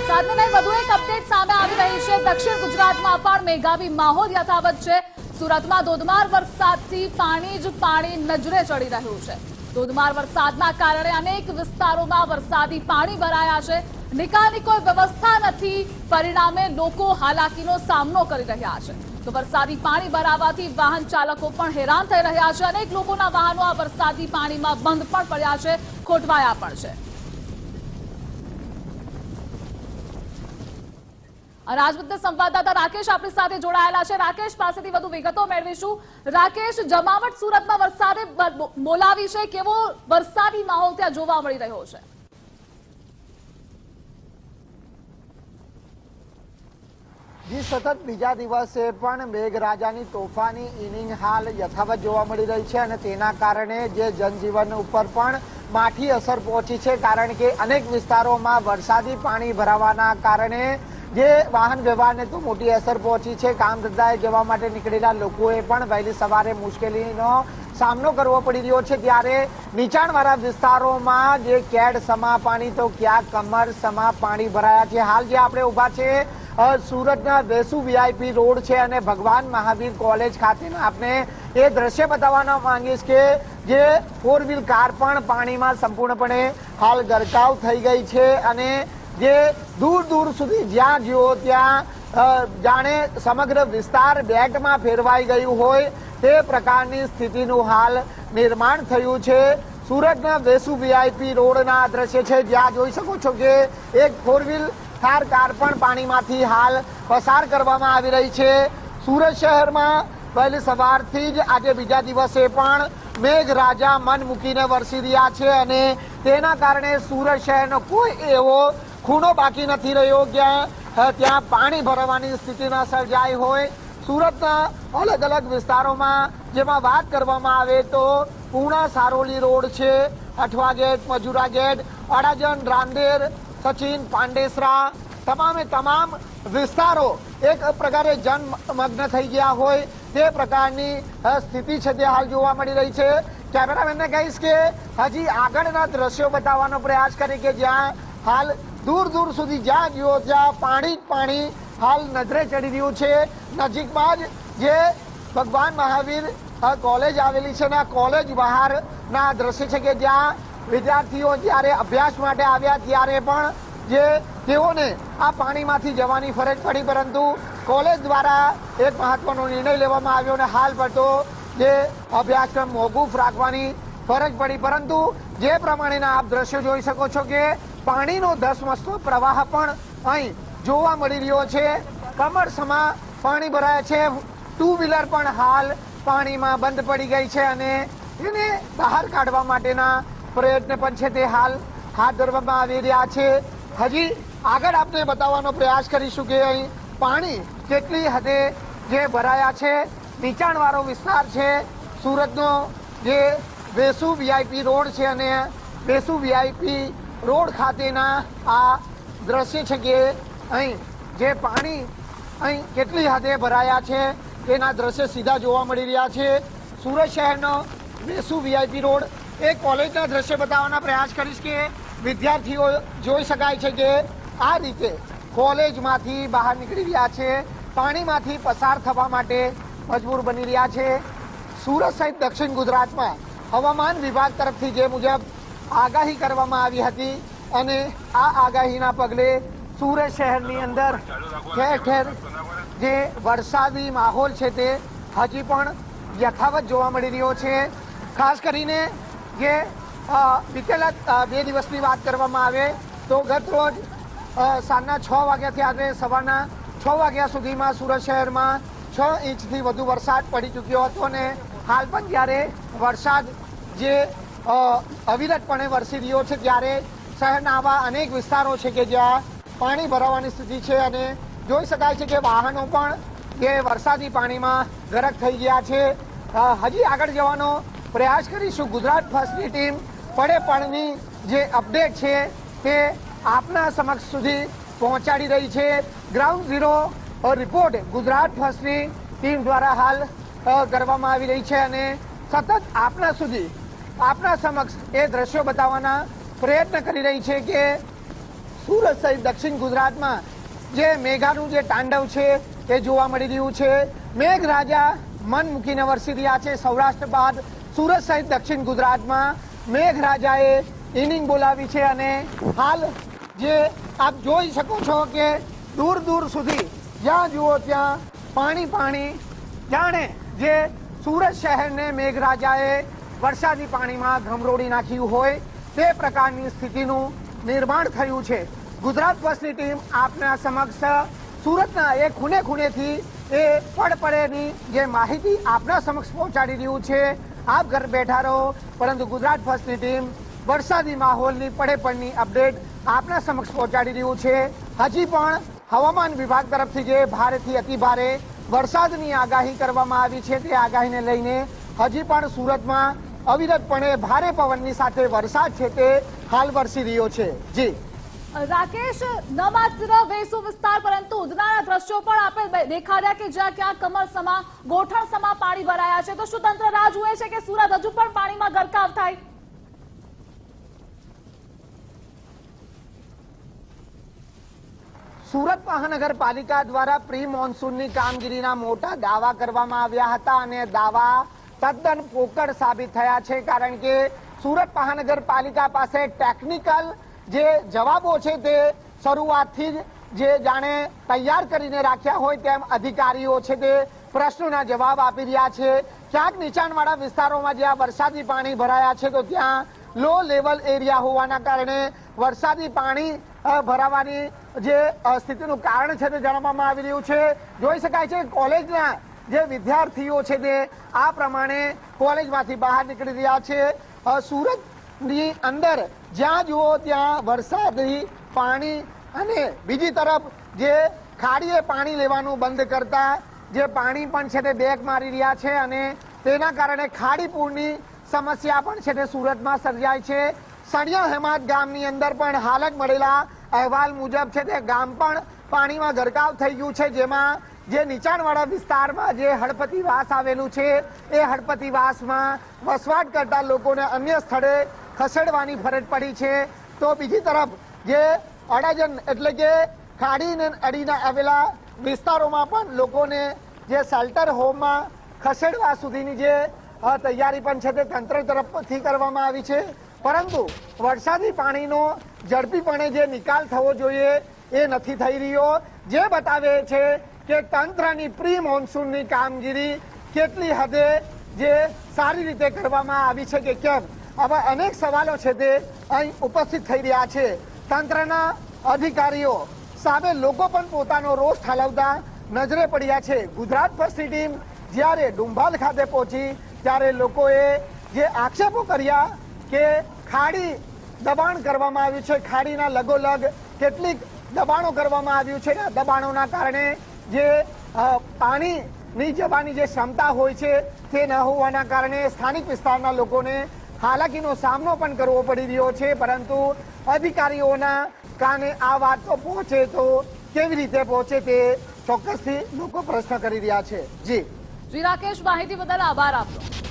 વરસાદને લઈ વધુ એક અપડેટ સામે આવી રહી છે। દક્ષિણ ગુજરાતમાં અપાર મેઘાવી માહોલ યથાવત છે। સુરતમાં ધોધમાર વરસાદથી પાણી જ પાણી નજરે ચડી રહ્યું છે। ધોધમાર વરસાદના કારણે અનેક વિસ્તારોમાં વરસાદી પાણી ભરાયા છે। નિકાલની કોઈ વ્યવસ્થા નથી, પરિણામે લોકો હાલાકીનો સામનો કરી રહ્યા છે। તો વરસાદી પાણી ભરાવાથી વાહન ચાલકો પણ હેરાન થઈ રહ્યા છે। અનેક લોકોના વાહનો આ વરસાદી પાણીમાં બંધ પણ પડ્યા છે, ખોટવાયા પણ છે। રાજપૂત સંવાદદાતા રાકેશ આપણી સાથે જોડાયેલા છે। રાકેશ પાસેથી વધુ વિગતો મેળવીશું। રાકેશ, જમાવટ સુરતમાં વરસાદે બોલાવી છે, કેવો વરસાદી માહોલ ત્યાં જોવા મળી રહ્યો છે? જી, સતત બીજા દિવસે પણ મેઘરાજાની તોફાની ઇનિંગ હાલ યથાવત જોવા મળી રહી છે અને તેના કારણે જે જનજીવન ઉપર પણ માઠી અસર પહોંચી છે, કારણ કે અનેક વિસ્તારોમાં વરસાદી પાણી ભરાવાના કારણે જે વાહન વ્યવહારને તો મોટી અસર પહોંચી છે। કામ ધંધાએ જવા માટે નીકળેલા લોકોએ પણ વહેલી સવારે મુશ્કેલીનો સામનો કરવો પડી રહ્યો છે। ત્યારે નીચાણવાળા વિસ્તારોમાં જે કેડ સમા પાણી તો ક્યાં કમર સમા પાણી ભરાયા છે। હાલ જે આપણે ઊભા છે સુરતના વેસુ વીઆઈપી રોડ છે અને ભગવાન મહાવીર કોલેજ ખાતેના આપણે એ દ્રશ્ય બતાવવા માંગીશ કે જે 4 વ્હીલ કાર પણ પાણીમાં સંપૂર્ણપણે હાલ ગરકાવ થઈ ગઈ છે અને જે દૂર દૂર સુધી જ્યાં જુઓ ત્યાં જાણે સમગ્ર વિસ્તાર બેટમાં ફેરવાઈ ગયું હોય તે પ્રકારની સ્થિતિનું હાલ નિર્માણ થયું છે। સુરતના વેસુ વીઆઈપી રોડના દ્રશ્ય છે, જ્યાં જોઈ શકો છો કે એક 4 વ્હીલ કાર પણ પાણીમાંથી હાલ પસાર કરવામાં આવી રહી છે। સુરત શહેરમાં વહેલી સવારથી જ આજે બીજા દિવસે પણ મેઘરાજા મન મૂકીને વરસી રહ્યા છે અને તેના કારણે સુરત શહેરનો કોઈ એવો ખૂણો બાકી નથી રહ્યો ત્યાં પાણી ભરવાની સ્થિતિ ન સર્જાઈ હોય। સુરતના અલગ અલગ વિસ્તારોમાં જેમાં વાત કરવામાં આવે તો પૂર્ણા સારોલી રોડ છે, અઠવા ગેટ, મજુરા ગેટ, અડાજણ, રાંદેર, સચિન, પાંડેસરા, તમામે તમામ વિસ્તારો એક પ્રકારે જનમગ્ન થઈ ગયા હોય તે પ્રકારની સ્થિતિ છે તે હાલ જોવા મળી રહી છે। કેમેરામેનને કહીશ કે હજી આગળના દ્રશ્યો બતાવવાનો પ્રયાસ કરી કે જ્યાં હાલ દૂર દૂર સુધી જ્યાં જુઓ ત્યાં પાણી હાલ નજરે ચડી રહ્યું છે। નજીકમાં જ જે ભગવાન મહાવીર કોલેજ આવેલી છે ને આ કોલેજ બહારના દ્રશ્ય છે કે જ્યાં વિદ્યાર્થીઓ જ્યારે અભ્યાસ માટે આવ્યા ત્યારે પણ જે તેઓને આ પાણીમાંથી જવાની ફરજ પડી, પરંતુ કોલેજ દ્વારા એક મહત્વનો નિર્ણય લેવામાં આવ્યો અને હાલ પડતો જે અભ્યાસક્રમ મોકૂફ રાખવાની ફરજ પડી। પરંતુ જે પ્રમાણેના આપ દ્રશ્યો જોઈ શકો છો કે પાણીનો ધસમસતો પ્રવાહ પણ અહીં જોવા મળી રહ્યો છે। કમરસમાં પાણી ભરાય છે, 2 વ્હીલર પણ હાલ પાણીમાં બંધ પડી ગઈ છે અને એને બહાર કાઢવા માટેના પ્રયત્ન પણ છે તે હાલ હાથ ધરવામાં આવી રહ્યા છે। હજી આગળ આપણે બતાવવાનો પ્રયાસ કરીશું કે અહીં પાણી કેટલી હદે જે ભરાયા છે। નીચાણવાળો વિસ્તાર છે સુરતનો જે વેસુ વીઆઈપી રોડ છે અને વેસુ વીઆઈપી રોડ ખાતેના આ દ્રશ્ય છે કે અહીં જે પાણી અહીં કેટલી હદે ભરાયા છે તેના દ્રશ્ય સીધા જોવા મળી રહ્યા છે। સુરત શહેરનો વેસુ વીઆઈપી રોડ એક કોલેજના દ્રશ્ય બતાવવાના પ્રયાસ કરીશ કે વિદ્યાર્થીઓ જોઈ શકાય છે કે આ રીતે કોલેજમાંથી બહાર નીકળી રહ્યા છે, પાણીમાંથી પસાર થવા માટે મજબૂર બની રહ્યા છે। સુરત સહિત દક્ષિણ ગુજરાતમાં હવામાન વિભાગ તરફથી જે મુજબ આગાહી કરવામાં આવી હતી અને આ આગાહીના પગલે સુરત શહેરની અંદર ઠેર ઠેર જે વરસાદી માહોલ છે તે હજી પણ યથાવત જોવા મળી રહ્યો છે। ખાસ કરીને જે બીતેલા 2 દિવસની વાત કરવામાં આવે તો ગત રોજ સાંજના 6 વાગ્યાથી આજે સવારના 6 વાગ્યા સુધીમાં સુરત શહેરમાં 6 ઇંચથી વધુ વરસાદ પડી ચૂક્યો હતો અને હાલ પણ જ્યારે વરસાદ જે અવિરતપણે વરસી રહ્યો છે ત્યારે શહેરના આવા અનેક વિસ્તારો છે કે જ્યાં પાણી ભરાવાની સ્થિતિ છે અને જોઈ શકાય છે કે વાહનો પણ જે વરસાદી પાણીમાં ગરક થઈ ગયા છે। હજી આગળ જવાનો પ્રયાસ કરીશું। ગુજરાત ફર્સ્ટની ટીમ પડે પડની જે અપડેટ છે તે આપના સમક્ષ સુધી પહોંચાડી રહી છે। ગ્રાઉન્ડ ઝીરો રિપોર્ટ ગુજરાત ફર્સ્ટની ટીમ દ્વારા હાલ કરવામાં આવી રહી છે અને સતત આપના સમક્ષ એ દ્રશ્યો બતાવવાના પ્રયત્ન કરી રહી છે કે સુરત સહિત દક્ષિણ ગુજરાતમાં જે મેઘાનું જે તાંડવ છે એ જોવા મળી રહ્યું છે. મેઘરાજા મન મૂકીને વરસી રહ્યા છે. સૌરાષ્ટ્ર બાદ સુરત સહિત દક્ષિણ ગુજરાતમાં મેઘરાજાએ ઇનિંગ બોલાવી છે અને હાલ જે આપ જોઈ શકો છો કે દૂર દૂર સુધી જ્યાં જુઓ ત્યાં પાણી પાણી, જાણે જે સુરત શહેરને મેઘરાજાએ વરસાદી પાણીમાં ગમરોડી નાખ્યું હોય તે પ્રકારની સ્થિતિનું નિર્માણ થયું છે. ગુજરાત ફર્સ્ટની ટીમ આપના સમક્ષ સુરતના એ ખૂણે ખૂણેથી એ પડપડેની જે માહિતી આપના સમક્ષ પહોંચાડી રહ્યું છે. આપ ઘર બેઠા રહો, પરંતુ ગુજરાત ફર્સ્ટની ટીમ વરસાદી માહોલની પડેપડની અપડેટ આપના સમક્ષ પહોંચાડી રહ્યું છે. હજી પણ હવામાન વિભાગ તરફથી જે ભારેથી અતિભારે વરસાદની આગાહી કરવામાં આવી છે તે આગાહીને લઈને હજી પણ સુરતમાં અવિરતપણે ભારે પવનની સાથે વરસાદ છે તે હાલ વરસી રહ્યો છે. જી રાકેશ, ન માત્ર વેસુ વિસ્તાર પરંતુ ઉધનાના દ્રશ્યો પણ આપણે દેખાડ્યા કે જ્યાં ક્યાં કમર સમા, ગોઠણ સમા પાણી ભરાયા છે. તો શું તંત્ર રાહ જુએ છે કે સુરત હજુ પણ પાણીમાં ગરકાવ થાય? સુરત મહાનગરપાલિકા દ્વારા પ્રી મોન્સૂનની કામગીરીના મોટા દાવા કરવામાં આવ્યા હતા અને દાવા તદ્દન પોકળ સાબિત થયા છે. કારણ કે સુરત મહાનગરપાલિકા પાસે ટેકનિકલ જે જવાબો છે તે શરૂઆતથી જ જે જાણે તૈયાર કરીને રાખ્યા હોય તેમ અધિકારીઓ છે તે પ્રશ્નોના જવાબ આપી રહ્યા છે. ક્યાંક નીચાણવાળા વિસ્તારોમાં જ્યાં વરસાદી પાણી ભરાયા છે તો ત્યાં લો લેવલ એરિયા હોવાના કારણે વરસાદી પાણી ભરાવાની જે સ્થિતિનું કારણ છે તે જણાવવામાં આવી રહ્યું છે. જોઈ શકાય છે કોલેજના જે વિદ્યાર્થીઓ છે તે આ પ્રમાણે કોલેજમાંથી બહાર નીકળી રહ્યા છે. સુરતની અંદર જ્યાં જુઓ ત્યાં વરસાદી પાણી અને બીજી તરફ જે ખાડીએ પાણી લેવાનું બંધ કરતા જે પાણી પણ છે તે બેક મારી રહ્યા છે અને તેના કારણે ખાડી પૂરની સમસ્યા પણ છે તે સુરતમાં સર્જાય છે. સણિયા હેમાદ ગામની અંદર પણ હાલત મળેલા અહેવાલ મુજબ છે તે ગામ પણ પાણીમાં ગરકાવ થઈ ગયું છે. જેમાં જે નીચાણવાળા વિસ્તારમાં જે હળપતિવાસ આવેલું છે એ હળપતિવાસમાં વસવાટ કરતા લોકોને અન્ય સ્થળે ખસેડવાની ફરજ પડી છે. તો બીજી તરફ જે અડાજણ એટલે કે ખાડીને અડીને આવેલા વિસ્તારોમાં પણ લોકોને જે શેલ્ટર હોમમાં ખસેડવા સુધીની જે તૈયારી પણ છે તે તંત્ર તરફથી કરવામાં આવી છે. પરંતુ વરસાદી પાણીનો ઝડપીપણે જે નિકાલ થવો જોઈએ એ નથી થઈ રહ્યો, જે બતાવે છે કે તંત્રની પ્રી મોન્સૂનની કામગીરી કેટલી હદે જે સારી રીતે કરવામાં આવી છે કે કેમ, આવા અનેક સવાલો છે તે અહીં ઉપસ્થિત થઈ રહ્યા છે. તંત્રના અધિકારીઓ સામે લોકો પણ પોતાનો રોષ ઠાલવતા નજરે પડ્યા છે. ગુજરાત ફર્સ્ટની ટીમ જ્યારે ડુંભાલ ખાતે પહોંચી ત્યારે લોકોએ જે આક્ષેપો કર્યા કે ખાડી દબાણ કરવામાં આવ્યું છે, ખાડીના લગોલગ કેટલીક દબાણો કરવામાં આવ્યું છે. આ દબાણોના કારણે જે પાણીની જવાની જે ક્ષમતા હોય છે તે ન હોવાના કારણે સ્થાનિક વિસ્તારના લોકોને હાલાકીનો સામનો પણ કરવો પડી રહ્યો છે. પરંતુ અધિકારીઓના કાને આ વાત તો પહોંચે તો કેવી રીતે પહોંચે તે ચોક્કસથી લોકો પ્રશ્ન કરી રહ્યા છે. જી રાકેશ, માહિતી બદલ આભાર આપનો.